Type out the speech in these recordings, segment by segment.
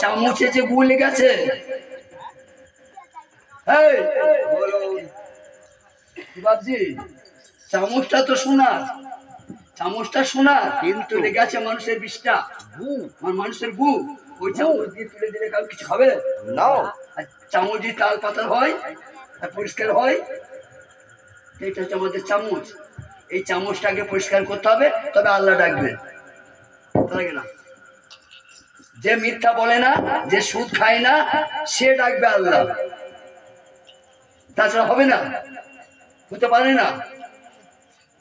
চামচে যে গু লেগেছে, ভাবছি চামচটা তো সোনা, চামচটা সোনা কিন্তু লেগেছে মানুষের বিষটা, মানুষের গু। ওই চামচ দিয়ে তুলে দিলে কাউ কিছু হবে না। চামচ দিয়ে তাল পাতা হয়, পরিষ্কার হয়। এটা হচ্ছে আমাদের চামচ। এই চামচটাকে পরিষ্কার করতে হবে, তবে আল্লাহ ডাকবে। না, যে মিথ্যা বলে না, যে সুদ খায় না, সে ডাকবে আল্লাহ, তাছাড়া হবে না, হতে পারে না।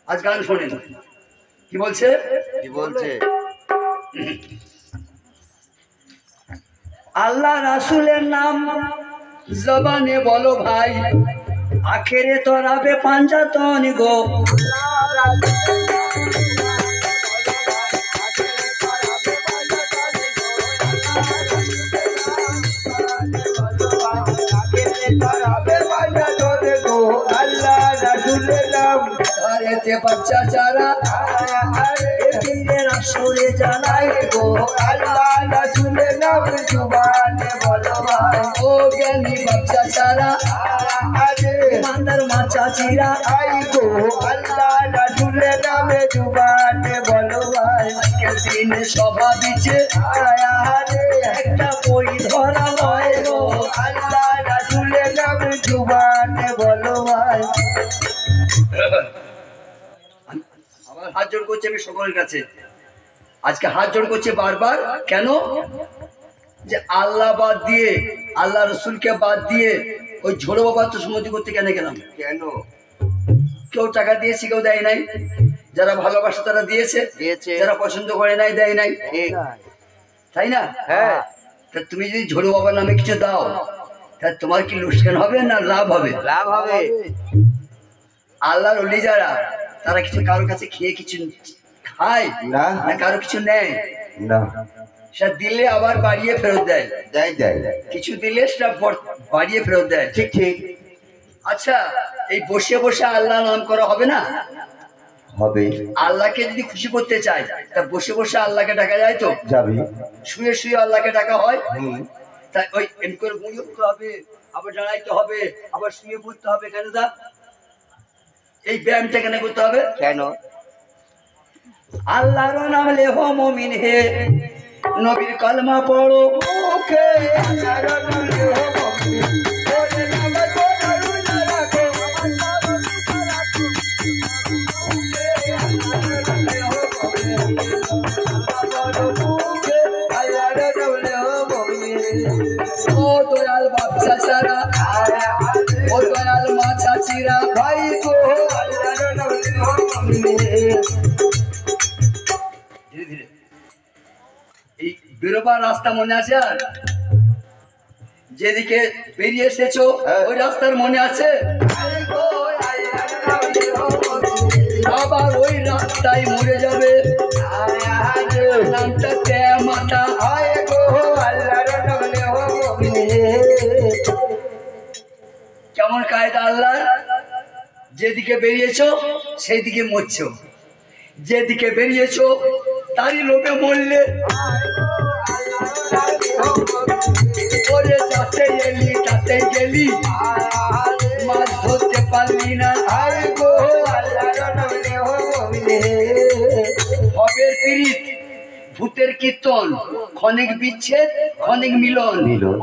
আজ গান শোনেন কি বলছে, কি বলছে, আল্লাহ রাসূলের নাম জবানে বলো ভাই, আখেরে তরাবে পাঞ্জাতন গো। বাচ্চা চারা সরে জানাই গো, আল্লাহ রাসূলের নাম জুবানে বলো ভাই। ও জ্ঞানী বাচ্চা চারা মান্দার মাচা চিরা আই গো, আল্লাহ রাসূলের নামে জুবানে বলো ভাই। আজকের দিনে সভা দিচ্ছে একটা বই ধরা হয় গো, আল্লাহ রাসূলের নামে জুবানে বলো ভাই। হাত জোড় করছি আমি সকলের কাছে, আজকে হাত জোড় করছে বারবার। কেন? যে আল্লাহ বাদ দিয়ে, আল্লাহ রসুলকে বাদ দিয়ে ওই ঝোড়ো বাবা তো সমাধি করতে কেন গেলাম? কেন? কেউ টাকা দিয়েছে, কেউ দেয় নাই। যারা ভালোবাসে তারা দিয়েছে, যারা পছন্দ করে নাই দেয় নাই, তাই না? হ্যাঁ। তা তুমি যদি ঝোড়ো বাবার নামে কিছু দাও, তা তোমার কি লোকসান হবে না লাভ হবে? লাভ হবে। আল্লাহর ওলি যারা, তারা কিছু কারোর কাছে খেয়ে কিছু খায় না, কারো কিছু নেয় না। সেটা দিলে আবার বাড়িয়ে ফেরত দেয়, কিছু দিলে সেটা বাড়িয়ে ফেরত দেয়। ঠিক ঠিক। আচ্ছা, এই বসে বসে আল্লাহ নাম করা হবে না? হবে। আল্লাহকে যদি খুশি করতে চাই, তা বসে বসে আল্লাহকে ডাকা যায় তো? যাবে। শুয়ে শুয়ে আল্লাহকে ডাকা হয়? তাই ওই এম করে গুঁড়িয়ে উঠতে হবে, আবার দাঁড়াইতে হবে, আবার শুয়ে পড়তে হবে। কেন দা? এই ব্যায়ামটা কেন করতে হবে? কেন? আল্লাহর নাম লেহো মুমিন হে, নবীর কলমা পড়ো মুখে। আল্লাহর নাম লেহো মুমিন, ওরে নামাজ পড়ো রোজা রাখো, আল্লাহর নাম লেহো মুমিন, পড়ো মুখে। আল্লাহর নাম লেহো মুমিন। ও দয়াল বাদশা সারা, ও দয়াল মা চাচিরা ভাই গো, আল্লাহর নাম লেহো মুমিন। ধীরে ধীরে এই বেরোবার রাস্তা মনে আছে? আর যেদিকে বেরিয়ে এসেছো ওই রাস্তার মনে আছে? আবার ওই রাস্তায় মরে যাবে, নামটা মাথা। কেমন কায়দা আল্লাহ? যেদিকে বেরিয়েছো সেই দিকে মরছো, যেদিকে বেরিয়েছো তারই লোকে মরলে। ওরে যাতে এলি তাতে গেলি, মাছ ধরতে পারলি না। ভবের পীড়িত, ভূতের কীর্তন, ক্ষণিক বিচ্ছেদ ক্ষণিক মিলন,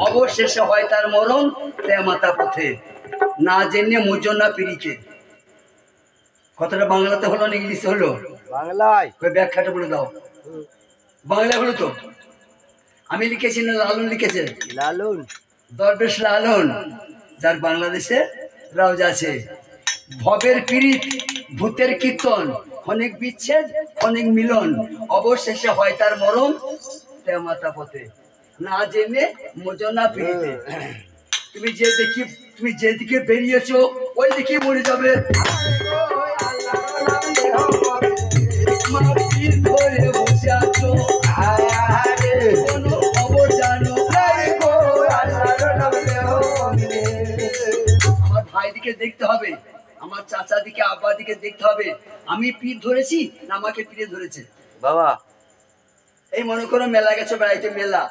অবশেষে হয় তার মরণ তেমাতা পথে। না জেনে মোজন না পিরিকে। কথাটা বাংলাতে হলো না ইংলিশে হলো? বাংলায়। ওই ব্যাখ্যাটা বলে দাও। বাংলা হলো তো? আমি লিখেছি না লালন লিখেছে? লালন, দরবেশ লালন, যার বাংলাদেশে রাউজা আছে। ভবের পীড়িত, ভূতের কীর্তন, ক্ষণিক বিচ্ছেদ ক্ষণিক মিলন, অবশেষে হয় তার মরণ তেমাতা পথে। না জেনে মোজনা পিড়িতে। তুমি যেদিকে বেরিয়েছো ওই দিকে মরে যাবে। ধরে বসে আছো, কোনো খবর জানো? আমার ভাই দিকে দেখতে হবে, আমার চাচা দিকে আব্বা দিকে দেখতে হবে। আমি পীর ধরেছি না আমাকে পীরে ধরেছে? বাবা, এই মনে করো মেলা গেছো বেড়াইতে, মেলা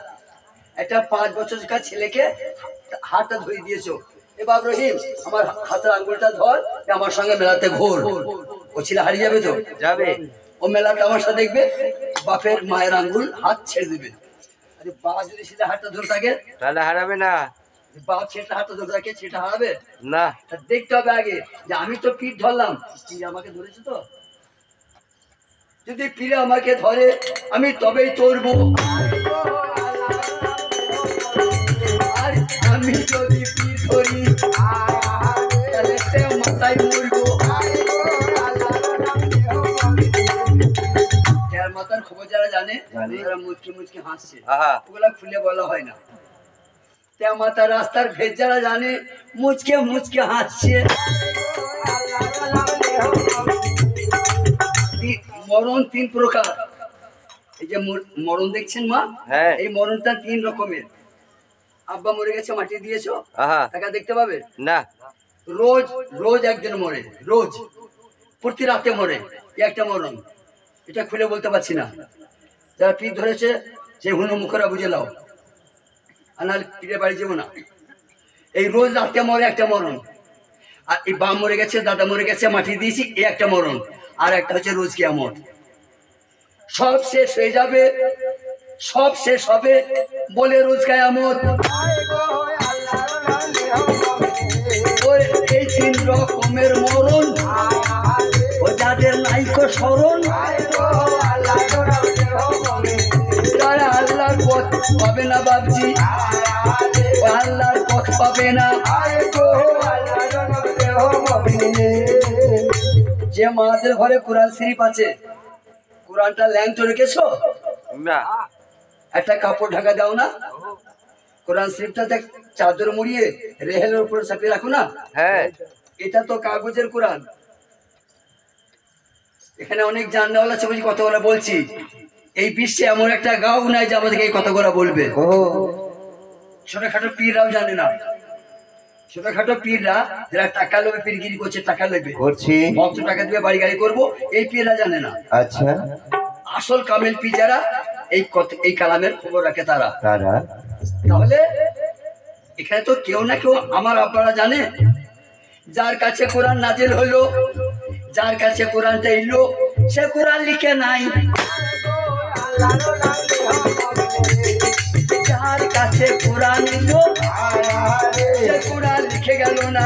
একটা 5 বছরকার ছেলেকে হাতটা ধরে দিয়েছো, এ বাপ রহিম আমার হাতের আঙ্গুলটা ধর, আমার সঙ্গে মেলাতে ঘোর। ও ছেলে হারিয়ে যাবে তো? যাবে। ও মেলাতে আমার সাথে দেখবে, বাপের মায়ের আঙ্গুল হাত ছেড়ে দেবে। আরে বাপ যদি ছেলে হাতটা ধরে থাকে তাহলে হারাবে না। বাপ ছেলেটা হাতটা ধরে থাকে, ছেলেটা হারাবে না। তা দেখতে হবে আগে যে আমি তো পিঠ ধরলাম, পীর আমাকে ধরেছে তো। যদি পীর আমাকে ধরে আমি তবেই তরবো, আর আমি যদি পীর ধরি তাহলে মাথায় মরবো। যার মাথার খবর যারা জানে তারা মুচকি মুচকি হাসছে, ওগুলা খুলে বলা হয় না। মাথা রাস্তার ভেদ যারা জানে মুচকে মুচকে হাসছে। মরণ 3 প্রকার। এই যে মরণ দেখছেন মা, এই মরণটা 3 রকমের। আব্বা মরে গেছে, মাটি দিয়েছো, টাকা দেখতে পাবে না। রোজ রোজ একজন মরে, রোজ প্রতি রাতে মরে, একটা মরণ। এটা খুলে বলতে পারছি না, যারা পীর ধরেছে সে হুনু মুখরা বুঝে নাও, আর নাহলে পীরের বাড়ি যাবো না। এই রোজ রাতে মরে একটা মরণ। আর এই বাপ মরে গেছে, দাদা মরে গেছে, মাটি দিয়েছি, এই একটা মরণ। আর একটা হচ্ছে রোজ কিয়ামত। সব শেষ হয়ে যাবে, সব শেষ হবে বলে রোজ কিয়ামত। এই 3 রকমের মরণ, ও যাদের নাইকো স্মরণ, তারা আল্লাহর পথ পাবে না বাবজি, আল্লাহর পথ পাবে না। যে মাদের ঘরে কোরআন শরীফ আছে, কোরআনটা ল্যাংটো রেখেছো না, একটা কাপড় ঢাকা দাও না, কোরআন শরীফটা চাদর মুড়িয়ে রেহেলের উপরে চাপিয়ে রাখো না। হ্যাঁ, এটা তো কাগজের কোরআন। এখানে অনেক জাননেওয়ালা আছে, বুঝি কথাগুলো বলছি। এই বিশ্বে এমন একটা গাও নাই যে আমাদেরকে এই কথাগুলো বলবে। ছোটখাটো পীররাও জানে না, ছোটখাটো পীররা যারা টাকা লোভে পীরগিরি করছে, টাকা লোভে করছে, কত টাকা দিবে বাড়ি গাড়ি করবো, এই পীররা জানে না। আচ্ছা, আসল কামেল পীর যারা এই কালামের খবর রাখে তারা। তাহলে এখানে তো কেউ না কেউ আমার আপনারা জানে, যার কাছে কোরআন নাজিল হলো, যার কাছে কোরআনটা এলো, সে কোরআন লিখে নাই। যার কাছে কোরআন এলো, সে কোরআন লিখে গেল না।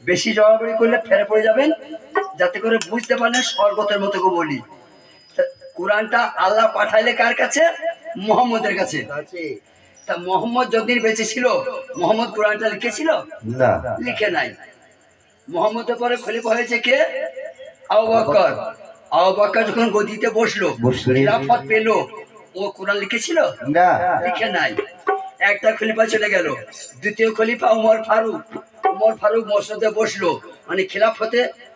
বেশি জড়াবড়ি করলে ফেরে পড়ে যাবেন, যাতে করে বুঝতে পারেন শরবতের মতো করে বলি। কোরআনটা আল্লাহ পাঠাইলে কার কাছে? মুহাম্মদের কাছে। তা মোহাম্মদ যতদিন বেঁচে ছিল, মোহাম্মদ কোরআনটা লিখেছিল না, লিখে নাই। মোহাম্মদের পরে খলিফা হয়েছে কে? আবু বকর। আবু বকর যখন গদিতে বসলো, খিলাফত পেল, ও কোরআন লিখেছিল না, লিখে নাই। একটা খলিফা চলে গেল, দ্বিতীয় খলিফা উমর ফারুক। উমর ফারুক মসজিদে বসলো, মানে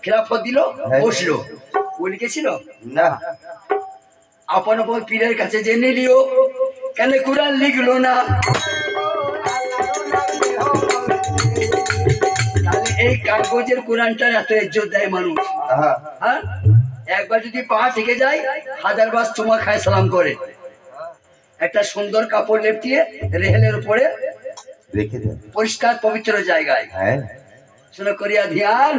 খিলাফত দিল, বসলো, ও লিখেছিল না। আপন আপন পীরের কাছে জেনে লিও, কেন কোরআন লিখলো না। তাহলে এই কাগজের কোরআনটার এত ইজ্জত দেয় মানুষ। হ্যাঁ, একবার যদি পা থেকে যায় 1000 বার চুমা খায়, সালাম করে। একটা সুন্দর কাপড় লেপটিয়ে রেহেলের উপরে রেখে দেন পরিষ্কার পবিত্র জায়গায়। হ্যাঁ, শুনে করিয়া ধ্যান,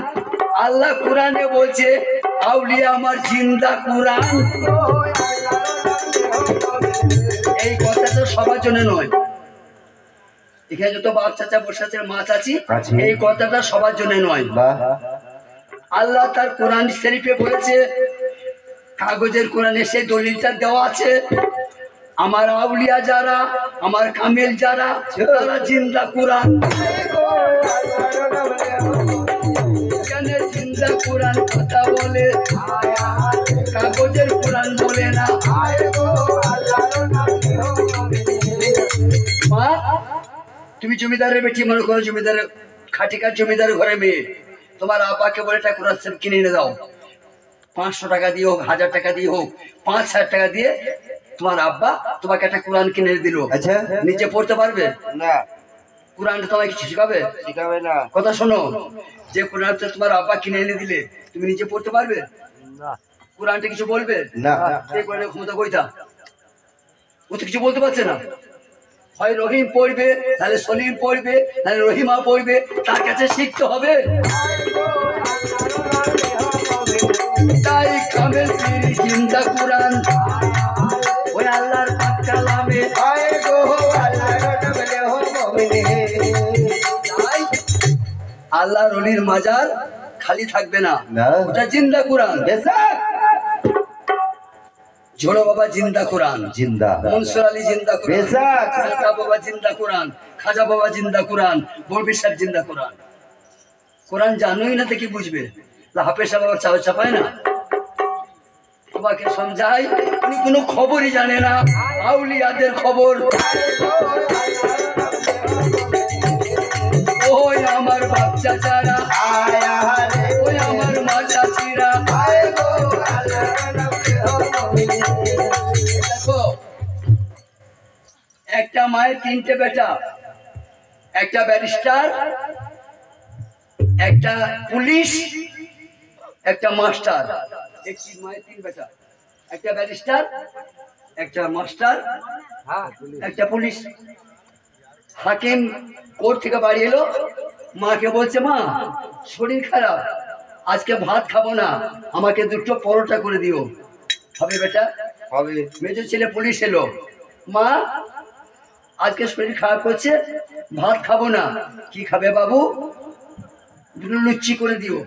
আল্লাহ কোরআনে বলছে আউলিয়া আমার জিন্দা কোরআন। এই কথা তো সবার জন্য নয়। এখানে যত বাপ চাচা বসে আছে, মা চাচি, এই কথাটা সবার জন্য নয়। আল্লাহ তার কোরআন শরীফে বলেছে, কাগজের কোরআনে সেই দলিলটা দেওয়া আছে, আমার আউলিয়া যারা, আমার কামেল যারা, তারা জিন্দা কোরআন। এখানে জিন্দা কোরআন কথা বলে, কাগজের কোরআন বলে না। মা, তুমি জমিদারের বেটি, মনে করো জমিদারের খাটিকার জমিদারের ঘরে মেয়ে, তোমার আব্বাকে বলে একটা কোরআন শরীফ কিনে এনে দাও। 500 টাকা দিয়ে হোক, 1000 টাকা দিয়ে হোক, 5000 টাকা দিয়ে তোমার আব্বা তোমাকে একটা কোরআন কিনে দিল। আচ্ছা, নিচে পড়তে পারবে না, কোরআনটা তোমায় কিছু শিখাবে? শিখাবে না। কথা শোনো, যে কোরআনটা তোমার আব্বা কিনে এনে দিলে তুমি নিচে পড়তে পারবে? না। কোরআনটা কিছু বলবে না এই কোরআনের ক্ষমতা কইতা ও তো কিছু বলতে পারছে না। হয় রহিম পড়বে, তাহলে সলিম পড়বে, তাহলে রহিমা পড়বে, তার কাছে শিখতে হবে। তাই কামেল পীর জিন্দা কোরআন, ওই আল্লাহর পাক কালামে আয় গো আল্লাহর নামে হো মুমিন। তাই আল্লাহর ওলির মাজার খালি থাকবে না, না। ওটা জিন্দা কোরআন। বেশক ঝোড়ো বাবা জিন্দা কোরআন, জিন্দা মনসুর আলী জিন্দা কোরআন, বেশক খাজা বাবা জিন্দা কোরআন, খাজা বাবা জিন্দা কোরআন, বরবি সাহেব জিন্দা কোরআন। কোরআন জানোই না তো কি বুঝবে? হাফেজ সাহেব আবার চাও চাপায় না, তোমাকে সমঝাই উনি কোনো খবরই জানে না, আউলিয়াদের খবর। ওই আমার বাচ্চা চারা, আয় আরে ওই আমার মা চাচিরা। আয় গো আল্লাহর নামে হো মুমিন। দেখো, একটা মায়ের তিনটে বেটা, একটা ব্যারিস্টার, একটা পুলিশ, একটা মাস্টার। একটি মায়ের তিন বেটা, একটা ব্যারিস্টার, একটা মাস্টার, একটা পুলিশ। হাকিম কোর্ট থেকে বাড়ি এলো, মাকে বলছে, মা শরীর খারাপ, আজকে ভাত খাবো না, আমাকে দুটো পরোটা করে দিও। হবে বেটা? হবে মেজর ছেলে পুলিশ এলো, মা আজকে শরীর খারাপ করছে, ভাত খাবো না, কি খাবে বাবু? দুটো লুচি করে দিও।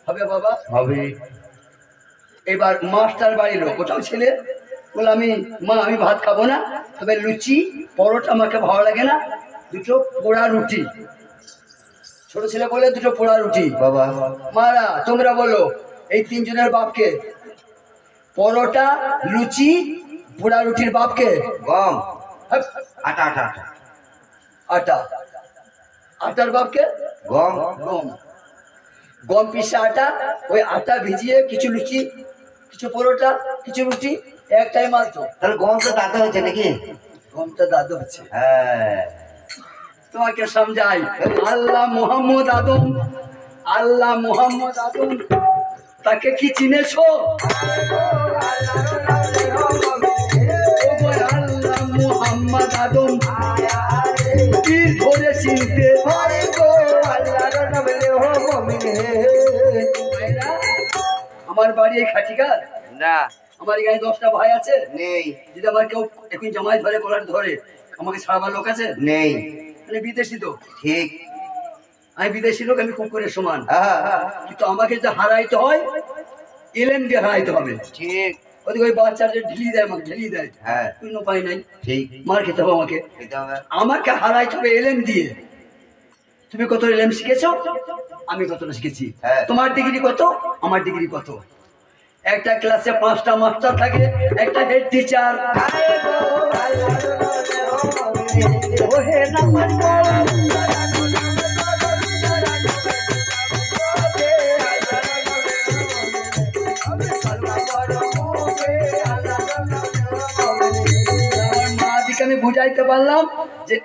হবে বাবা? হবে এবার মাস্টার বাড়ির লোক, ওটাও ছেলে, বলে মা আমি ভাত খাবো না, তবে লুচি পরোটা আমাকে ভালো লাগে না, দুটো পোড়া রুটি। ছোট ছেলে বলে দুটো পোড়া রুটি। বাবা মারা তোমরা বলো এই তিনজনের বাপকে, পরোটা লুচি পোড়া রুটির বাপকে? গম হ্যাঁ, আটা আটা আটা আটা, আটার বাপকে? গম গম, গম পিসে আটা, ওই আটা ভিজিয়ে কিছু লুচি, কিছু পরোটা, কিছু রুটি, একটাই মাল তো। তাহলে গম তো দাদা হয়েছে নাকি? গমটা দাদু হচ্ছে। হ্যাঁ তোমাকে সমঝাই, আল্লাহ মোহাম্মদ আদম, আল্লাহ মোহাম্মদ আদম, তাকে কি চিনেছো? আল্লাহ মোহাম্মদ আদম কি ধরে চিনতে? আয় গো আল্লাহর নামে হো মুমিন। ভাইরা, আমার বাড়ি এই খাটিকার, না আমার এখানে 10টা ভাই আছে। নেই যদি আমার কেউ এখন জামাই ধরে কলার ধরে, আমাকে ছাড়াবার লোক আছে? নেই মানে বিদেশি তো, ঠিক আমি বিদেশি লোক, আমি কুকুরের সমান, হ্যাঁ কিন্তু আমাকে যে হারাইতে হয় এলেম দিয়ে হারাইতে হবে। ঠিক ওদিকে ওই বাচ্চার যে ঢিলি দেয়, আমাকে ঢিলি দেয়, হ্যাঁ কোনো উপায় নাই, ঠিক মার খেতে হবে আমাকে। খেতে হবে আমাকে হারাইতে হবে এলেম দিয়ে। তুমি কত এলেম শিখেছো, আমি কতটা শিখেছি। হ্যাঁ। তোমার ডিগ্রি কত, আমার ডিগ্রি কত। একটা ক্লাসে 5টা মাস্টার থাকে, একটা হেড টিচার। আয় গো আল্লাহর নামে হো মুমিন। ওহে নামাজ পড়ো, আমার মা দিকে আমি বুঝাইতে পারলাম যে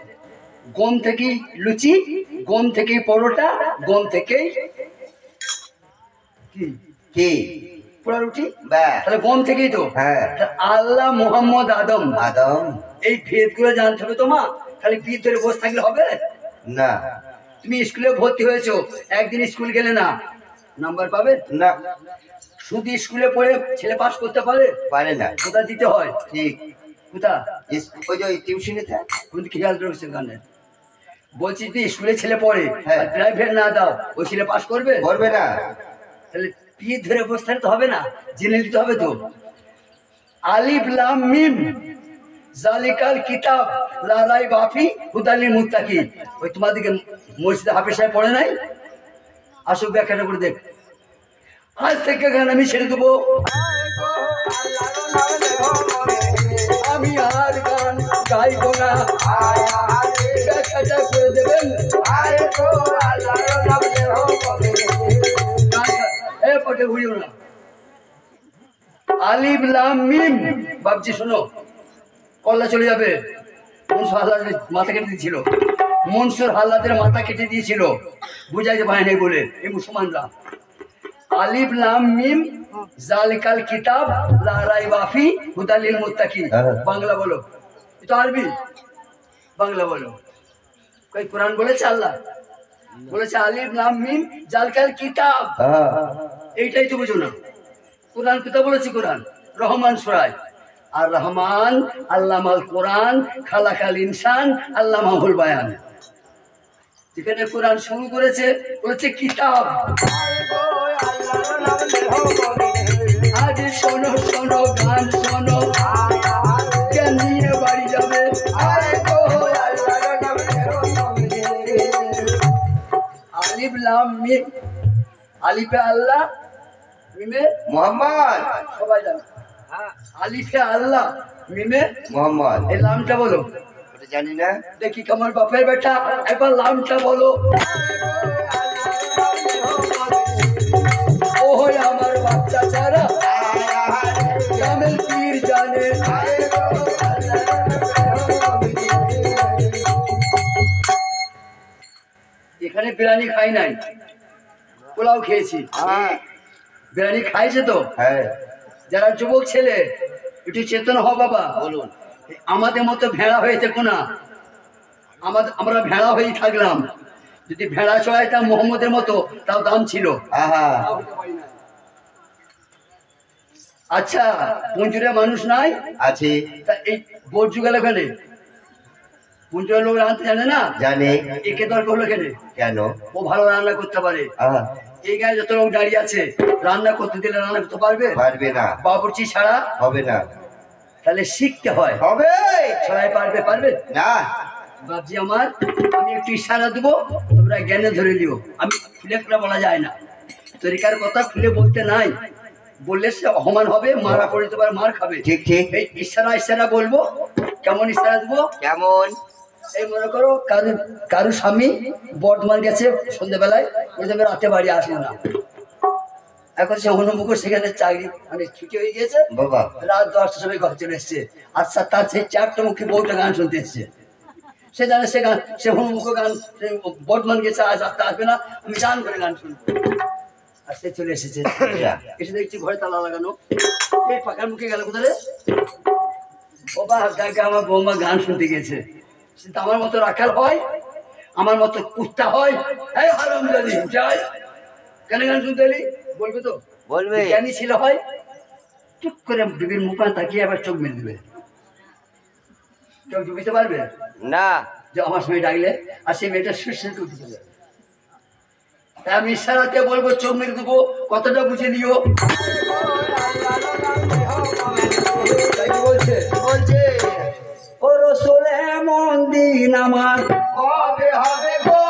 গম থেকে লুচি, গম থেকে পরোটা, গম থেকে কি কি পোড়া রুটি, বা তাহলে গম থেকেই তো। হ্যাঁ আল্লাহ মোহাম্মদ আদম, আদম এই ভেদগুলো জানতে হবে তো মা। খালি পিঠ ধরে বসে থাকলে হবে? না তুমি স্কুলে ভর্তি হয়েছো, একদিন স্কুল গেলে না নাম্বার পাবে? না শুধু স্কুলে পড়ে ছেলে পাস করতে পারে? পারে না কোথা দিতে হয়? ঠিক কোথা? ওই যে টিউশনিতে তুমি খেয়াল রাখছো গানে বলছি, তুই স্কুলে ছেলে পড়ে হ্যাঁ। আর প্রাইভেট না দাও, ওই ছেলে পাস করবে? করবে না তাহলে পিঠ ধরে বসে থাকতে হবে না, জেনে নিতে হবে তো। আলিফ লাম মিম জালিকাল কিতাব লা রাইবা ফি হুদাল লিল মুত্তাকিন। ওই তোমাদেরকে মসজিদে হাফেজ সাহেব পড়ে নাই? আসুক ব্যাখ্যাটা করে দেখ। আজ থেকে গান আমি ছেড়ে দেবো, আমি আর গান গাইবো না, ব্যাখ্যাটা করে দেবেন। এ পটে ঘুরিও না। আলিফ লাম মিম, বাবজি শোনো, কল্লা চলে যাবে। মনসুর হাল্লাদের মাথা কেটে দিয়েছিল, মনসুর হাল্লাদের মাথা কেটে দিয়েছিল, বুঝাইতে পারে নাই বলে এই মুসলমানরা। আলিফ লাম মিম জালিকাল কিতাব লা রাইবা ফি হুদাল লিল মুত্তাকিন। বাংলা বলো, এটা আরবি, বাংলা বলো। কই কোরআন বলেছে? আল্লাহ বলেছে আলিফ লাম মিম জালিকাল কিতাব। এইটাই তো বুঝো না। কোরআন কোথায় বলেছে? কোরআন রহমান সূরায়, আর রহমান আল্লামাল কোরআন খালাকাল ইনসান আল্লামাহুল বায়ান। যেখানে কোরআন শুরু করেছে বলেছে কিতাব। আজ শোনো শোনো গান শোনো, জ্ঞান নিয়ে বাড়ি যাবে। আলিফ লাম মিম, আলিফে আল্লাহ মিমে মোহাম্মদ। সবাই জানে। আলিফে আল্লাহ মিমে মোহাম্মদ। এই লামটা বলো। ওটা জানি না। দেখি কামার বাপের বেটা, একবার লামটা বলো। ওই আমার বাচ্চা ছাড়া কামেল পীর জানে। এখানে বিরিয়ানি খাই নাই, পোলাও খেয়েছি। বিরিয়ানি খাইছে তো? হ্যাঁ যারা যুবক ছেলে একটু চেতন হ বাবা। বলুন। আমাদের মতো ভেড়া হয়ে থেকো না। আমরা ভেড়া হয়েই থাকলাম। যদি ভেড়া চড়াইতাম মোহাম্মদের মতো তাও দাম ছিল। আচ্ছা, পুঞ্জুরে মানুষ নাই আছে। তা এই বর্জু গেল ওখানে, পুঞ্জুরের লোক রাঁধতে জানে না, জানে। একে দরকার হলো কেন? কেন? ও ভালো রান্না করতে পারে। এই গায়ে যত লোক দাঁড়িয়ে আছে, রান্না করতে দিলে রান্না করতে পারবে? পারবে না। বাবুর্চি ছাড়া হবে না। তাহলে শিখতে হয়। হবে সবাই পারবে? পারবে না। বাবজি আমার, আমি একটু ইশারা দেবো, তোমরা জ্ঞানে ধরে নিও। আমি খুলে খুলে বলা যায় না, তরিকার কথা খুলে বলতে নাই। বললে সে অপমান হবে, মারা পড়ে যেতে পারে, মার খাবে। ঠিক ঠিক। এই ইশারা বলবো। কেমন ইশারা দেবো? কেমন? এই মনে করো কারু স্বামী বর্ধমান গেছে সন্ধ্যেবেলায়, বলছে আমি রাতে বাড়ি আসবো না। এখন সে হনুমুখর সেখানে চাকরি মানে ছুটি হয়ে গিয়েছে, বাবা রাত 10টার সময় ঘর চলে এসছে। আচ্ছা, তার সেই 4টা মুখী বউটা গান শুনতে এসছে। সে জানে সে গান, সে হনুমুখ গান, বর্ধমান গেছে, আজ আসবে না, আমি গান করে গান শুনবো। আর সে চলে এসেছে, এসে দেখছি ঘরে তালা লাগানো। এই পাখার মুখে গেল কোথায়? ও বা আমার বৌমা গান শুনতে গেছে। আমার মতো রাখাল হয়, আমার মতো কুত্তা হয়। এই হারামজাদি যাই, কেন গান শুনতে এলি? বলবে তো? বলবে। জ্ঞানী ছিল হয়, চুপ করে বিবির মুখে তাকিয়ে আবার চোখ মেলে দেবে। কেউ ডুবিতে পারবে না। যে আমার সঙ্গে ডাকলে আর সেই মেয়েটা শীর্ষে উঠে চলে যাবে। তাই আমি ইশারাতে বলবো, চোখ মেরে দেবো, কতটা বুঝে নিও। বলছে বলছে ও রসুল এমন দিন আমার হবে হবে গো।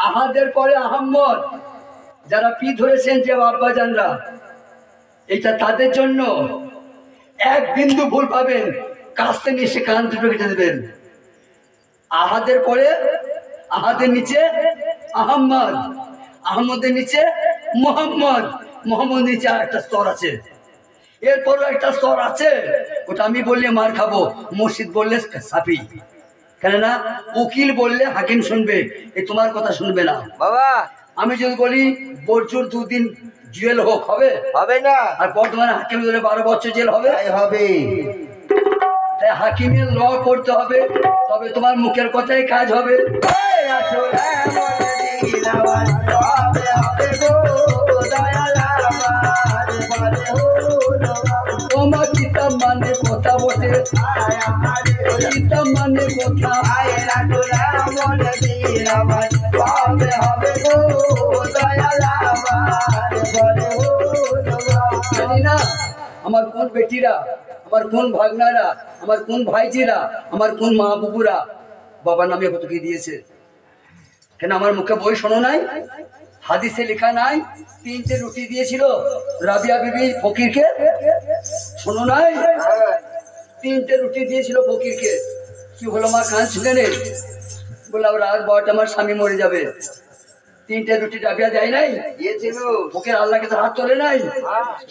আহাদের পরে আহম্মদ, যারা পি ধরেছেন যে আব্বাজানরা, এটা তাদের জন্য। এক বিন্দু ভুল পাবেন, কাস্তে নিয়ে সে কান দুটো কেটে দেবেন। আহাদের পরে, আহাদের নিচে আহম্মদ, আহম্মদের নিচে মোহাম্মদ, মোহাম্মদ নিচে আর একটা স্তর আছে। এরপরও একটা স্তর আছে, ওটা আমি বললে মার খাবো, মসজিদ বললে সাফি। কেননা উকিল বললে হাকিম শুনবে, এ তোমার কথা শুনবে না। বাবা আমি যদি বলি বর্জুর 2 দিন জেল হোক, হবে? হবে না। আর বর্তমানে হাকিম ধরে 12 বছর জেল হবে। হবে। তাই হাকিমের ল করতে হবে, তবে তোমার মুখের কথাই কাজ হবে। তোমার কিতাব মানে কথা বটে, কিতাব মানে কথা। জানি না আমার কোন বেটিরা, আমার কোন ভাগনারা, আমার কোন ভাইজিরা, আমার কোন মা বুবুরা বাবার নামে কত কি দিয়েছে। কেন আমার মুখে বই শোনো নাই? হাদিসে লেখা নাই 3টে রুটি দিয়েছিল রাবিয়া বিবি ফকিরকে? শোনো নাই? 3টে রুটি দিয়েছিল ফকিরকে। কি হলো মা, কাঁদছো কেন? বললাম রাত 12টা আমার স্বামী মরে যাবে। 3টে রুটি ডাবিয়া দেয় নাই, দিয়েছিল ফকির আল্লাহকে তো হাত তোলে নাই,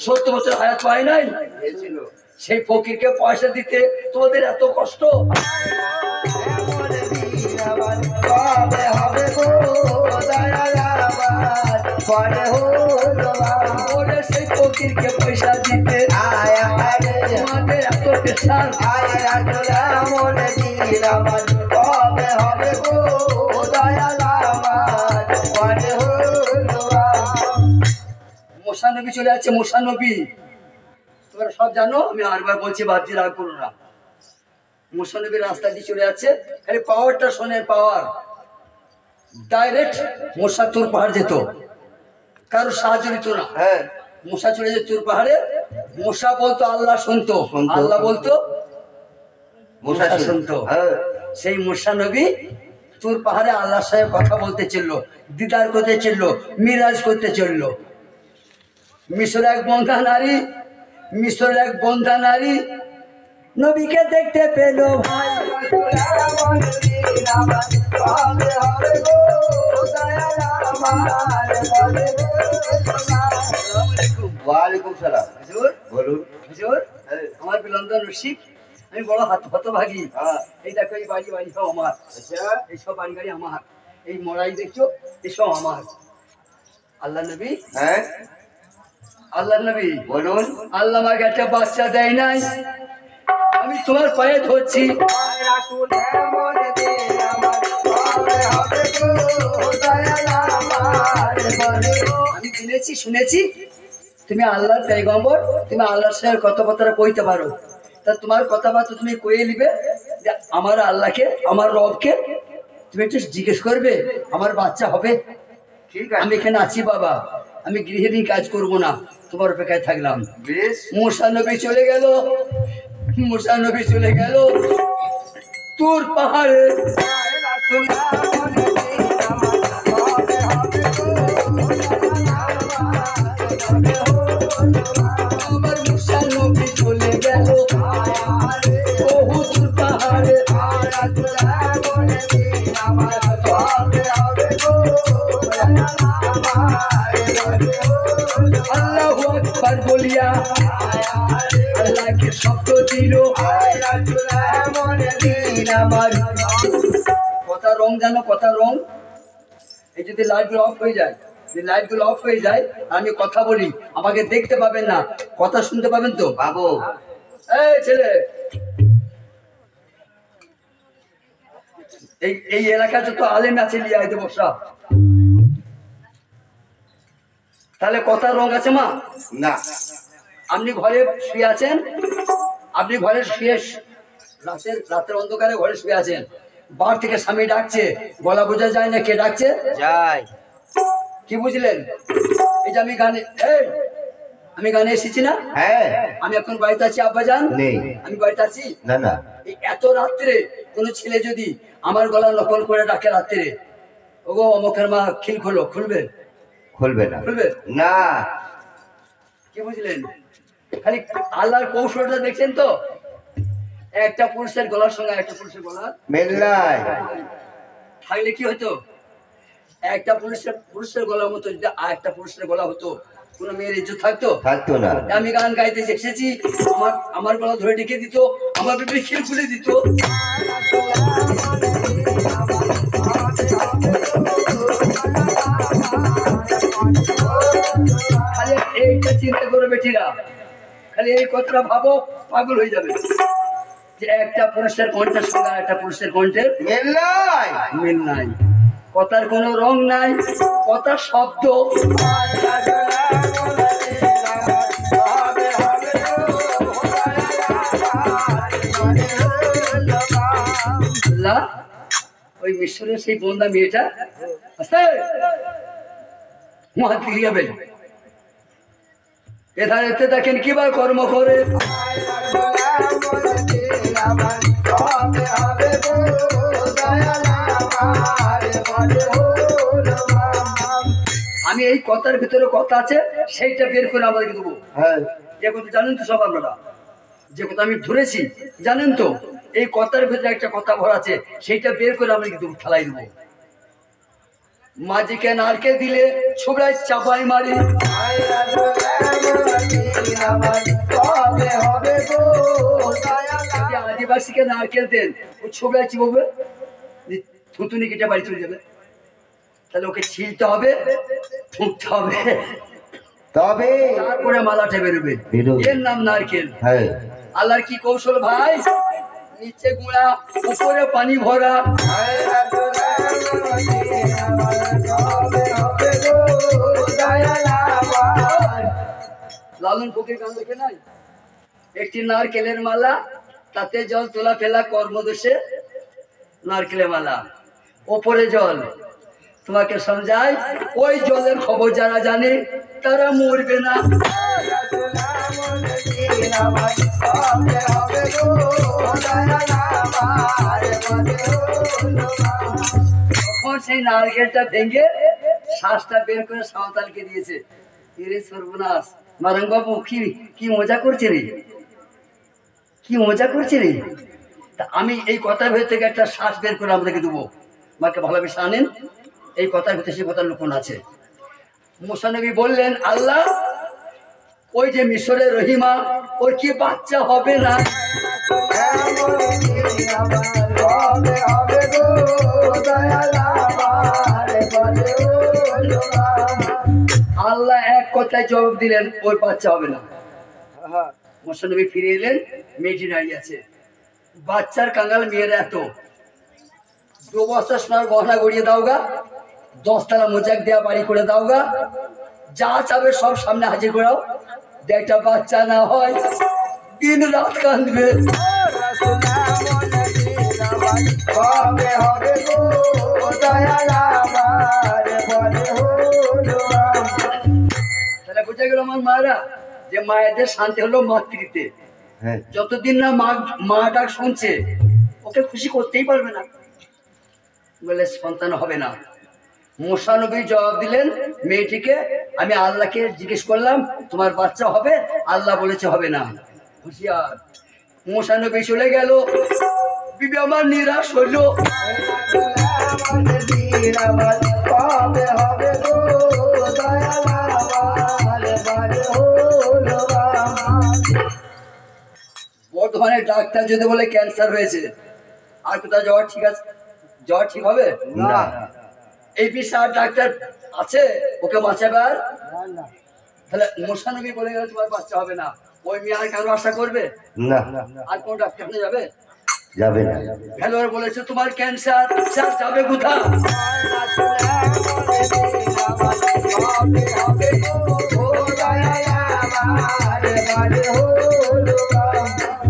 70 বছর হায়াত পায় নাই, দিয়েছিল সেই ফকিরকে পয়সা দিতে তোমাদের এত কষ্ট। এমন দিন আমার কবে হবে গো দয়াল আমার পরে হলো ওরে সেই ফকিরকে পয়সা দিতে আয় আয় রে তোমাদের এত পেশার। আয় রাজুল এমন দিন আমার কবে হবে গো দয়াল আমার পরে হলো মশা নবী চলে যাচ্ছে, মশা নবী তোমরা সব জানো, আমি আরবার বলছি, ভাবছি রাগ করো না। মশা নবীর রাস্তা দিয়ে চলে যাচ্ছে, খালি পাওয়ারটা শোনের পাওয়ার, ডাইরেক্ট মশা তুর পাহাড় যেত, কারো সাহায্য নিত না। হ্যাঁ মশা চলে যেত তুর পাহাড়ে, মশা বলতো আল্লাহ শুনতো, শুনতো। আল্লাহ বলতো মশা মশা শুনতো। শুনতো। হ্যাঁ সেই মশা নবী তুর পাহাড়ে আল্লাহর সাথে কথা বলতে চললো, দিদার করতে চললো, মিরাজ করতে চললো। মিশরের এক বন্ধা নারী, মিশরের এক বন্ধা নারী নবীকে দেখতে পেল ভাই। এমন দিন আমার কবে হবে গো দয়াল আমার পরে হলো ওয়ালাইকুম সালাম। হুজুর, বলুন। হুজুর, হ্যাঁ আমার বিলন্দন রসিক, আমি বড় হতভাগী। হ্যাঁ এই দেখো এই বাড়ি বাড়ি সব আমার, আচ্ছা এইসব বাড়ি গাড়ি আমার, এই মরাই দেখছো এসব আমার। আল্লাহ নবী, হ্যাঁ আল্লাহ নবী বলুন। আল্লাহ আমাকে একটা বাচ্চা দেয় নাই, আমি তোমার পায়ে ধরছি। রাসূল এমন দিন আমার কবে হবে গো দয়াল আমার পরে আমি শুনেছি শুনেছি তুমি আল্লাহর পয়গম্বর, তুমি আল্লাহর সাথে কথাবার্তা কইতে পারো, তা তোমার কথাবার্তা তুমি কয়ে নিবে যে আমার আল্লাহকে, আমার রবকে তুমি একটু জিজ্ঞেস করবে আমার বাচ্চা হবে। ঠিক আমি আছে এখানে আছি বাবা, আমি গৃহিণী কাজ করব না, তোমার অপেক্ষায় থাকলাম। বেশ। মুসা নবী চলে গেল, মুসা নবী চলে গেল তুর পাহাড়ে। রাসূল এমন দিন আমার কবে হবে গো দয়াল আমার পরে হলো আমার মুসা নবী চলে গেল বহু তুর পাহাড়ে। রাসূল এমন দিন আমার কবে হবে গো দয়াল আমার পরে হলো আল্লাহু আকবার বলিয়া আল্লাহকে শব্দ দিল। রাসূল এমন দিন আমার কথা রং জানো, কথা রং, এই যদি লাইটগুলো অফ হয়ে যায়, যদি লাইটগুলো অফ হয়ে যায় আমি কথা বলি, আমাকে দেখতে পাবেন না, কথা শুনতে পাবেন তো? বাবু এই ছেলে, এই এই এলাকায় যত আলেম আছে লিয়ে আইতে বসা, তাহলে কথা রং আছে মা? না আপনি ঘরে শুয়ে আছেন, আপনি ঘরে শুয়ে রাতের অন্ধকারে ঘরে শুয়ে আছেন, বার থেকে স্বামী ডাকছে, গলা বোঝা যায় না কে ডাকছে, যাই কি বুঝলেন? এই যে আমি গানে, এই আমি গানে এসেছি না, হ্যাঁ আমি এখন বাড়িতে আছি আব্বাজান, নেই আমি বাড়িতে আছি। না না এই এত রাত্রে কোনো ছেলে যদি আমার গলা নকল করে ডাকে রাত্রে, ওগো অমুকের মা খিল খোলো, খুলবে? খুলবে না খুলবে? না কি বুঝলেন? খালি আল্লাহর কৌশলটা দেখছেন তো, একটা পুরুষের গলার সঙ্গে একটা পুরুষের গলা মেল্লাই থাকলে কি হতো, একটা পুরুষের গলার মতো যদি আর একটা পুরুষের গলা হতো, কোনো মেয়ের ইজ্জত থাকতো? থাকতো না আমি গান গাইতে এসেছি, আমার গলা ধরে ডেকে দিত, আমার বেবি খিল খুলে দিত। খালি এইটা চিন্তা করো বেটিরা, খালি এই কথাটা ভাবো, পাগল হয়ে যাবে যে একটা পুরুষের কণ্ঠের সঙ্গে আর একটা পুরুষের কণ্ঠের মেল্লাই মিল নাই, কথার কোনো রং নাই, কথার শব্দ। আল্লাহ, ওই মিশরের সেই বন্ধা মেয়েটা আছে মহাত লিখে যাবে, এধারেতে দেখেন কিবার কর্ম করে। আমি এই কথার ভিতরে কথা আছে সেইটা বের করে আমাদেরকে দেবো। হ্যাঁ যে কথা জানেন তো সব আপনারা, যে কথা আমি ধরেছি জানেন তো, এই কথার ভিতরে একটা কথা ভরা আছে, সেইটা বের করে আমাদেরকে দেবো, খেলাই দেবো। মাঝিকে নারকেল দিলে ছোবড়ায় চাপাই মারি। আইলা চলে মদিন আমার কবে হবে গো দয়ালা যদি আদিবাসীকে নারকেল দেন ও ছোবড়ায় চিববে, থুতুনি কেটে বাড়ি চলে যাবে। তাহলে ওকে ছিলতে হবে, ঠুকতে হবে, তবে তারপরে মালাটা বেরোবে। বেরোবে। এর নাম নারকেল। হ্যাঁ আল্লাহর কি কৌশল ভাই, নিচে গুঁড়া উপরে পানি ভরা। আইলা চলে মদিন আমার কবে হবে গো দয়ালা আমার লালন ফকির গান লেখে নাই, একটি নারকেলের মালা, তাতে জল তোলা ফেলা কর্মদোষে নারকেলের মালা, ওপরে জল। তোমাকে সমঝাই, ওই জলের খবর যারা জানে তারা মরবে না। আইলা চলে মদিন আমার কবে হবে গো দয়ালা আমার কবে হলো তখন সেই নারকেলটা ভেঙে শ্বাসটা বের করে সাঁওতালকে দিয়েছে। এরে সর্বনাশ, মারাং বাবু কি কি মজা করছে রে, কি মজা করছে রে। তা আমি এই কথার ভেতর থেকে একটা শ্বাস বের করে আমাদেরকে দেবো, মাকে ভালোবেসে আনেন। এই কথার ভিতরে সেই কথার লক্ষণ আছে। মুসা নবী বললেন, আল্লাহ ওই যে মিশরের রহিমা, ওর কি বাচ্চা হবে না? আল্লাহ এক কথায় জবাব দিলেন, ওর বাচ্চা হবে না। মুসা নবী ফিরে এলেন, মেয়েটি দাঁড়িয়ে আছে। বাচ্চার কাঙ্গাল মেয়েরা এত, 2 বছর সোনার গহনা গড়িয়ে দাও গা, 10 তলা মোজাক দেওয়া বাড়ি করে দাও গা, যা চাবে সব সামনে হাজির করাও। একটা বাচ্চা না হয় দিন রাত কাঁদবে। তাহলে বুঝে গেল আমার মায়েরা যে মায়েদের শান্তি হলো মাতৃতে। হ্যাঁ যতদিন না মা ডাক শুনছে ওকে খুশি করতেই পারবে না, বলে সন্তান হবে না। মুসা নবী জবাব দিলেন মেয়েটিকে, আমি আল্লাহকে জিজ্ঞেস করলাম তোমার বাচ্চা হবে, আল্লাহ বলেছে হবে না। হুঁশিয়ার। মুসা নবী চলে গেল, বিবি আমার নিরাশ হইল। বর্ধমানের ডাক্তার যদি বলে ক্যান্সার হয়েছে, আর কোথাও জ্বর ঠিক আছে, জ্বর ঠিক হবে না এই বিষয়ে ডাক্তার আছে ওকে বাঁচাবে? আর তাহলে মুসা নবী বলে গেল তোমার বাচ্চা হবে না, ওই মেয়ে আর কারো আশা করবে? না আর কোন ডাক্তার যাবে? যাবে না খেলোয়াড় বলেছে তোমার ক্যান্সার, স্যার যাবে কোথা?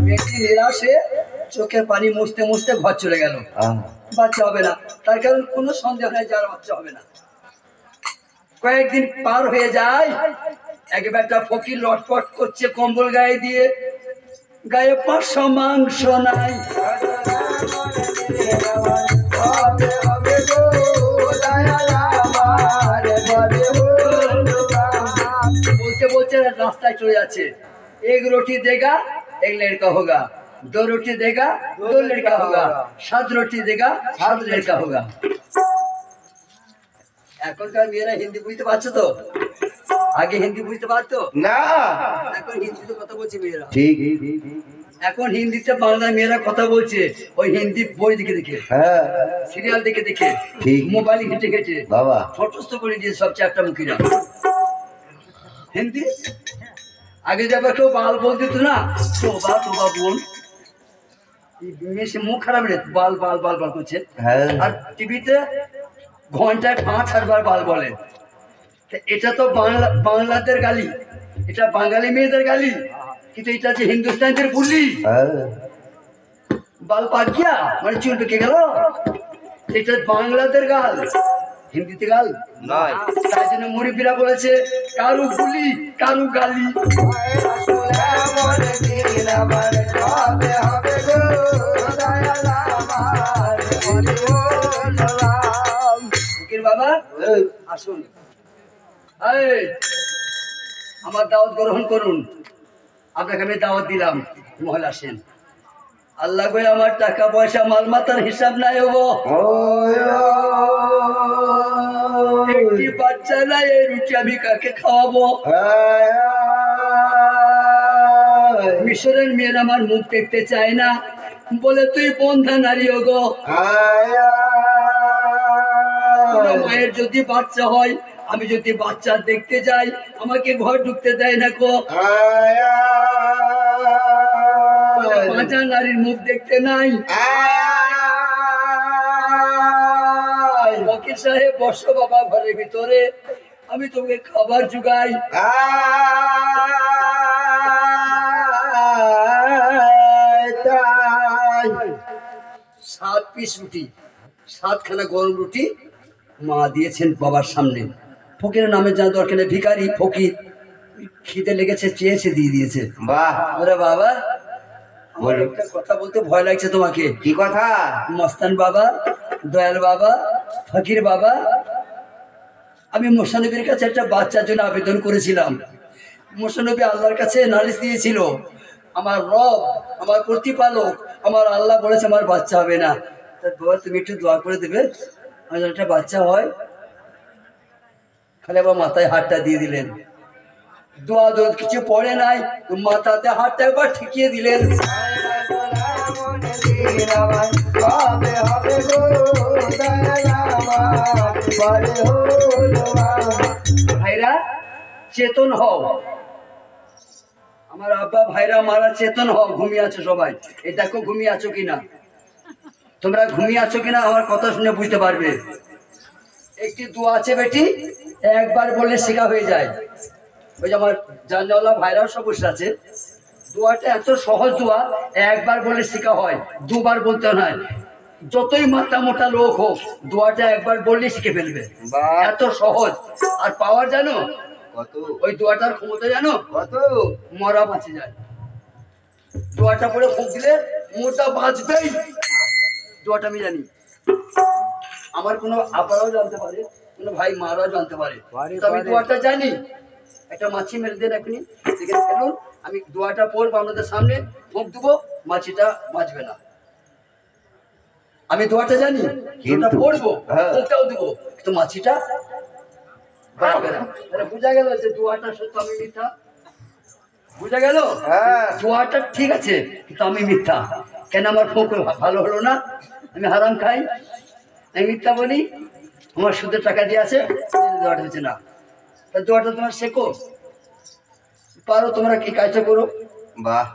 ব্যক্তি নিরাশে চোখের পানি মুছতে মুছতে ঘর চলে গেল। বাচ্চা হবে না, তার কারণ কোনো সন্দেহ নাই যার বাচ্চা হবে না। কয়েকদিন পার হয়ে যায়, একবার একটা ফকির লটপট করছে কম্বল গায়ে দিয়ে, গায়ে 500 মাংস নাই। বলতে বলতে রাস্তায় চলে যাচ্ছে, एक रोटी देगा एक लड़का होगा, 2 रोटी देगा 2 लड़का होगा, 7 रोटी देगा 7 लड़का होगा। এখনকার মেয়েরা হিন্দি বুঝতে পারছো তো? আগে হিন্দি বুঝতে পারতো না এখন হিন্দিতে কথা বলছে মেয়েরা। ঠিক এখন হিন্দিতে বাংলা মেয়েরা কথা বলছে ওই হিন্দি বই দেখে দেখে, হ্যাঁ সিরিয়াল দেখে দেখে, ঠিক। মোবাইল ঘেটে ঘেটে বাবা ফটোস্থ করে দিয়ে সব চারটা মুখীরা হিন্দি। আগে যাবে কেউ বাল বল দিত না, তোবা বোন, মুখ খারাপ রে, বাল বাল বাল বাল করছে। হ্যাঁ আর টিভিতে ঘন্টায় 5-8 বার বাল বলে। তা এটা তো বাংলাদের গালি, এটা বাঙালি মেয়েদের গালি, কিন্তু এটা যে হিন্দুস্তানদের বুলি। হ্যাঁ বাল পাক গিয়া মানে চুল পেকে গেল, এটা বাংলাদের গাল, হিন্দিতে গাল নয়। তাই জন্য মুরব্বীরা বলেছে কারু বুলি কারু গালি। বাবা আসুন, আমার দাওয়াত গ্রহণ করুন। আপনাকে আমি দাওয়াত দিলাম, মহল আসেন। আল্লাহ গো আমার টাকা পয়সা মাল মাতার হিসাব নাই হবো। রুটি বাচ্চা না, এই রুটি আমি কাকে খাওয়াবো? মিশরের মেয়ের আমার মুখ দেখতে চায় না, বলে তুই বন্ধা নারী গো। কোনো মায়ের যদি বাচ্চা হয়, আমি যদি বাচ্চা দেখতে যাই, আমাকে ঘর ঢুকতে দেয় না গো। বাঁচা নারীর মুখ দেখতে নাই। ফকির সাহেব বসো বাবা ঘরের ভিতরে, আমি তোকে খাবার জোগাই। 7 পিস রুটি, 7খানা গরম রুটি মা দিয়েছেন বাবার সামনে। ফকিরের নামে যা দরকার নেই, ভিখারি ফকির, খিদে লেগেছে, চেয়েছে, দিয়ে দিয়েছে। বাহ, ওরে বাবা, আমার বলো। একটা কথা বলতে ভয় লাগছে তোমাকে। কি কথা? মস্তান বাবা, দয়াল বাবা, ফকির বাবা, আমি মোসানবীর কাছে একটা বাচ্চার জন্য আবেদন করেছিলাম। মোসানবী আল্লাহর কাছে নালিশ দিয়েছিল, আমার রব, আমার প্রতিপালক, আমার আল্লাহ বলেছে আমার বাচ্চা হবে না। তা বাবা তুমি একটু দোয়া করে দেবে আমার যেন একটা বাচ্চা হয়। খালি আবার মাথায় হাতটা দিয়ে দিলেন, দোয়া দোয়া কিছু পড়ে নাই, মাথাতে হাতটা একবার ঠেকিয়ে দিলেন। ভাইরা চেতন হও, আমার আব্বা ভাইরা মারা চেতন হও। ঘুমিয়ে আছো সবাই, এই দেখো ঘুমিয়ে আছো কিনা, তোমরা ঘুমিয়ে আছো কিনা আমার কথা শুনে বুঝতে পারবে। একটি দোয়া আছে বেটি, একবার বললে শেখা হয়ে যায়। ওই যে আমার জানওয়ালা ভাইরাও সব বসে আছে, দোয়াটা এত সহজ দোয়া, একবার বললে শেখা হয়, দুবার বলতে হয়। যতই মাথা মোটা লোক হোক, দোয়াটা একবার বললে শিখে ফেলবে, এত সহজ। আর পাওয়ার জানো কত? ওই দোয়াটার ক্ষমতা জানো কত? মরা বাঁচে যায়। দোয়াটা পরে ফুঁক দিলে মোটা বাঁচবেই, দোয়াটা আমি জানি। আমার কোনো আপারাও জানতে পারে, কোনো ভাই মারাও জানতে পারে, তো আমি দোয়াটা জানি। একটা মাছি মেরে দেন এখনই, সেখানে ফেলুন, আমি দোয়াটা পড়বো আপনাদের সামনে, ফুঁক দেবো, মাছিটা বাঁচবে না। আমি দোয়াটা জানি, দোয়াটা পড়বো, ফুঁকটাও দেবো, কিন্তু মাছিটা বাঁচবে না। তাহলে বোঝা গেল যে দোয়াটা সত্য, আমি মিথ্যা। বুঝা গেল? দোয়াটা ঠিক আছে, কিন্তু আমি মিথ্যা। কেন আমার ফুঁক ভালো হলো না? আমি হারাম খাই, আমি মিথ্যা বলি, আমার সুদের টাকা দিয়ে আছে, দোয়াটা হচ্ছে না। তা দোয়াটা তোমার শেখো, পারো তোমরা কি কাজটা করো। বাহ,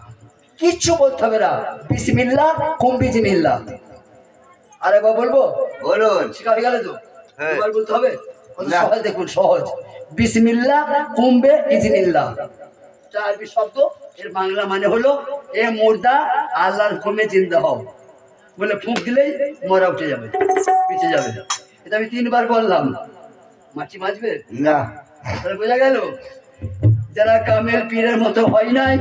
কিচ্ছু বলতে হবে না, বিসমিল্লাহ কুম বিসমিল্লাহ। আর একবার বলবো, বলুন। শেখা হয়ে গেলে তো হ্যাঁ। এবার বলতে হবে। কত না। সহজ দেখুন, সহজ। বিসমিল্লাহ কুম্বে ইজনিল্লাহ, এটা আরবি শব্দ, এর বাংলা মানে হলো এ মুর্দা আল্লাহর হুকুমে জিন্দা হও। বলে ফুঁক দিলেই মরা উঠে যাবে, বেঁচে যাবে। এটা আমি 3বার বললাম, মাছি বাঁচবে না। তাহলে বোঝা গেল। যারা কামেল পীরের মতো হয় নাই,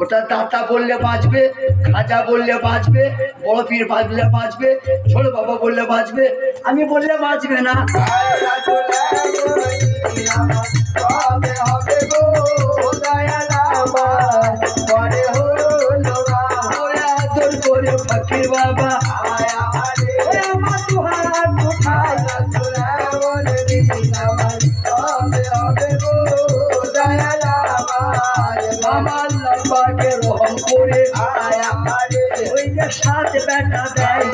ওটা দাতা বললে বাঁচবে, খাজা বললে বাঁচবে, বড় পীর বাঁচলে বাঁচবে, ছোট বাবা বললে বাঁচবে, আমি বললে বাঁচবে না। ওরে আদর করে ফকির বাবা, ওরে আমার দুহাত উঠায়, আমার লম্বাকে রহম করে ওই যে 7 বেটা দেয়।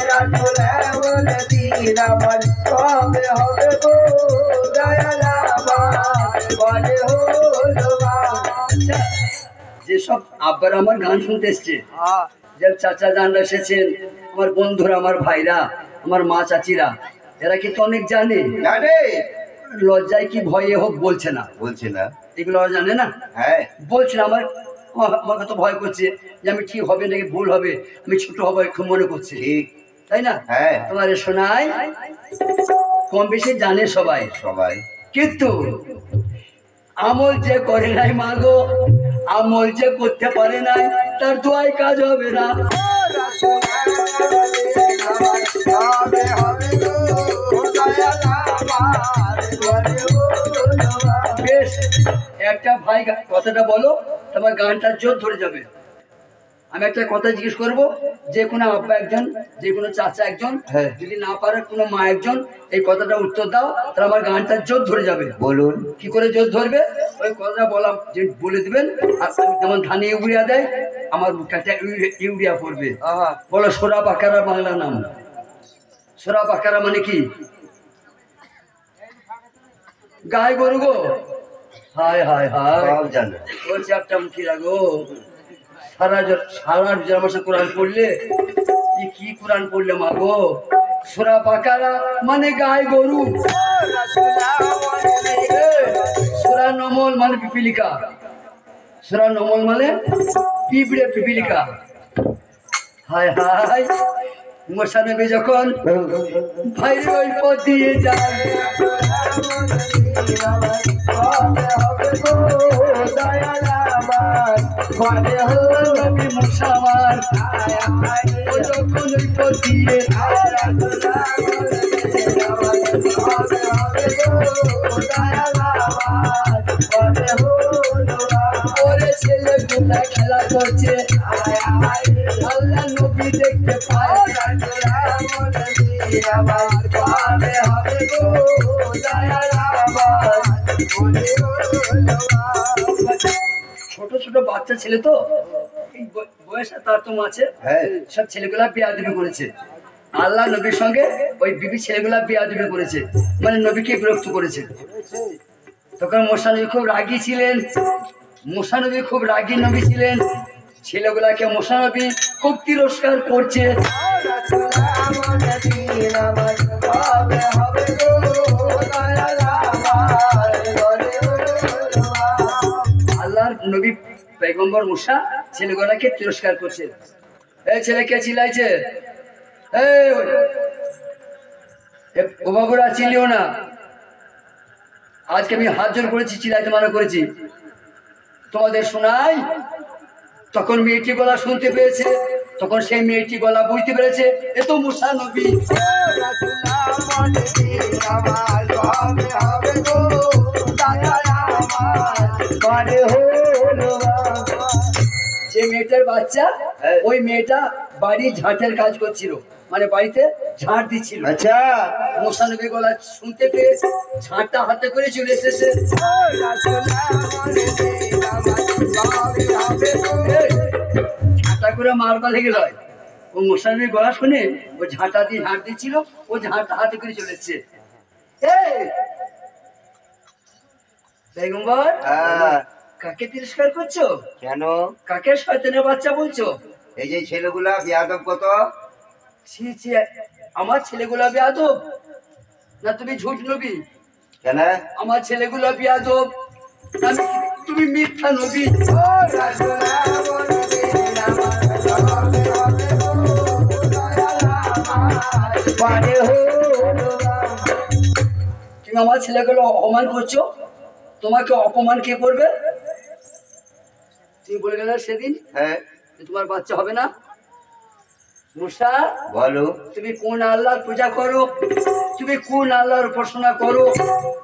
যেসব আব্বার আমার গান শুনতে এসছে, যে চাচা জানরা এসেছেন, আমার বন্ধুরা, আমার ভাইরা, আমার মা চাচিরা, এরা কিন্তু অনেক জানে, জানে? লজ্জায় কি ভয়ে হোক বলছে না, বলছে না? এগুলো ওরা জানে না, হ্যাঁ। বলছে না। আমাকে তো ভয় করছে যে আমি ঠিক হবে নাকি ভুল হবে, আমি ছোট হবো একটু মনে করছে, ঠিক। তাই না? হ্যাঁ। তোমার শোনাই, কম বেশি জানে সবাই, সবাই। কিন্তু আমল যে করে নাই মাগো, আমল যে করতে পারে নাই, তার দোয়ায় কাজ হবে না। বেশ, একটা ভাই কথাটা বলো, তোমার গানটার জোর ধরে যাবে। আমি একটা কথা জিজ্ঞেস করবো, যে কোনো আব্বা একজন, যে কোনো চাচা একজন, হ্যাঁ। যদি না পারে কোনো মা একজন, এই কথাটা উত্তর দাও, তাহলে আমার গানটা জোর ধরে যাবে। বলুন। কি করে জোর ধরবে? ওই কথাটা বলা যে বলে দিবেন। আর যেমন ধানে ইউরিয়া দেয়, আমার মুখটা ইউরিয়া পড়বে। বলো সোরা বাকারা বাংলা নাম। সোরা বাকারা মানে কি? গায়ে গরু গো। হায় হায় হায়, সব জানো। ও চ্যাপটা মুখিরা গো, সারা মাসে কোরআন পড়লে কি কোরআন পড়লে মা গো? সোরা বাকারা মানে গায়ে গরু, সোরা নমল মানে পিপিলিকা, সোরা নমল মানে পিঁপড়ে পিপিলিকা। হায় হায়, মশা নেবে যখন ভাইরে ওই পথ দিয়ে যায়, মশা আমার যখন ওই পথ দিয়ে ওরে ছেলে গুলা খেলা করছে, আল্লাহ নবী দেখতে পায়, ছোট ছোট বাচ্চা ছেলে তো, এই বয়সে তারতম আছে, হ্যাঁ। সব ছেলেগুলা বেয়াদবি করেছে। আল্লাহ নবীর সঙ্গে ওই বিবি ছেলেগুলা বেয়াদবি করেছে, মানে নবীকে বিরক্ত করেছে। তখন মোসা নবী খুব রাগী ছিলেন, মোসা নবী খুব রাগী নবী ছিলেন। ছেলেগুলাকে মোসা নবী খুব তিরস্কার করছে। আল্লাহর নবী পয়গম্বর মুসা ছেলেগুলাকে তিরস্কার করছে। এই ছেলেকে চিল্লাইছে, ও বাবুরা চিল্লিও না, আজকে আমি হাত জোর করেছি, চিল্লাইতে মানা করেছি, তোমাদের শোনাই। তখন মেয়েটি গলা শুনতে পেয়েছে, তখন সেই মেয়েটি গলা বুঝতে পেরেছে এ তো মুসা নবী। যে মেয়েটার বাচ্চা, ওই মেয়েটা বাড়ির ঝাঁটের কাজ করছিল, মানে বাড়িতে ঝাঁট দিচ্ছিল। আচ্ছা। মুসা নবী গলা শুনতে পেয়ে ঝাঁটটা হাতে করে চলে এসেছে। ঝাঁটা করে মারবা লেগে নয়, ও মুসা নবীর গলা শুনে ও ঝাঁটা দিয়ে ঝাঁট দিচ্ছিল, ও ঝাঁটটা হাতে করে চলে এসেছে। পয়গম্বর, কাকে তিরস্কার করছো? কেন? কাকে শয়তানের বাচ্চা বলছো? এই যে ছেলেগুলা বেয়াদব কত। ছি ছি, আমার ছেলেগুলা বেয়াদব না তুমি ঝুট নবী? কেন? আমার ছেলেগুলা বেয়াদব, তুমি মিথ্যা নবী। তুমি আমার ছেলেগুলো অপমান করছো, তোমাকে অপমান কে করবে? তুমি বলে গেলে সেদিন হ্যাঁ। তোমার বাচ্চা হবে না। মুসা, বলো। তুমি কোন আল্লাহর পূজা করো? তুমি কোন আল্লাহর উপাসনা করো?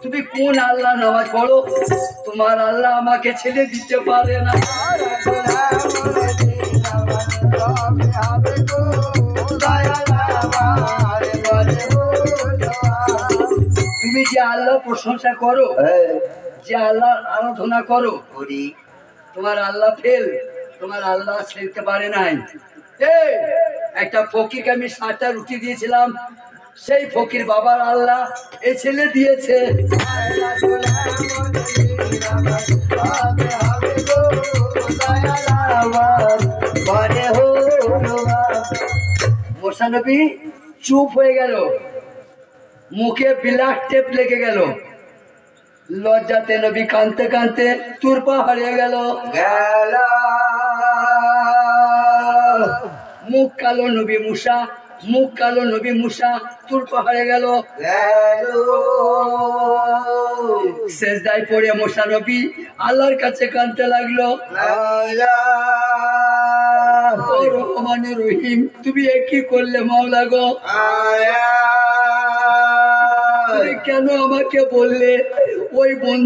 তুমি কোন আল্লাহ নামাজ পড়ো? তোমার আল্লাহ আমাকে ছেড়ে দিতে পারে না। তুমি যে আল্লাহ প্রশংসা করো, যে আল্লাহর আরাধনা করো, করি। তোমার আল্লাহ ফেল, তোমার আল্লাহ ছেড়তে পারে নাই। একটা ফকিরকে আমি 7টা রুটি দিয়েছিলাম, সেই ফকির বাবার আল্লাহ এই ছেলে দিয়েছে। মোসা নবী চুপ হয়ে গেল, মুখে ব্ল্যাক টেপ লেগে গেল, লজ্জাতে নবী কাঁদতে কাঁদতে তুরপা হারিয়ে গেল। মুখ কালো নবী মুসা, মুখ কালো নবী মুসা তুরপা হারিয়ে গেল। সেজদায় পড়ে মুসা নবী আল্লাহর কাছে কাঁদতে লাগলো, ও রহমানুর রহিম, তুমি এ কি করলে মাওলা গো? তুমি কেন আমাকে বললে ওই বন্ধু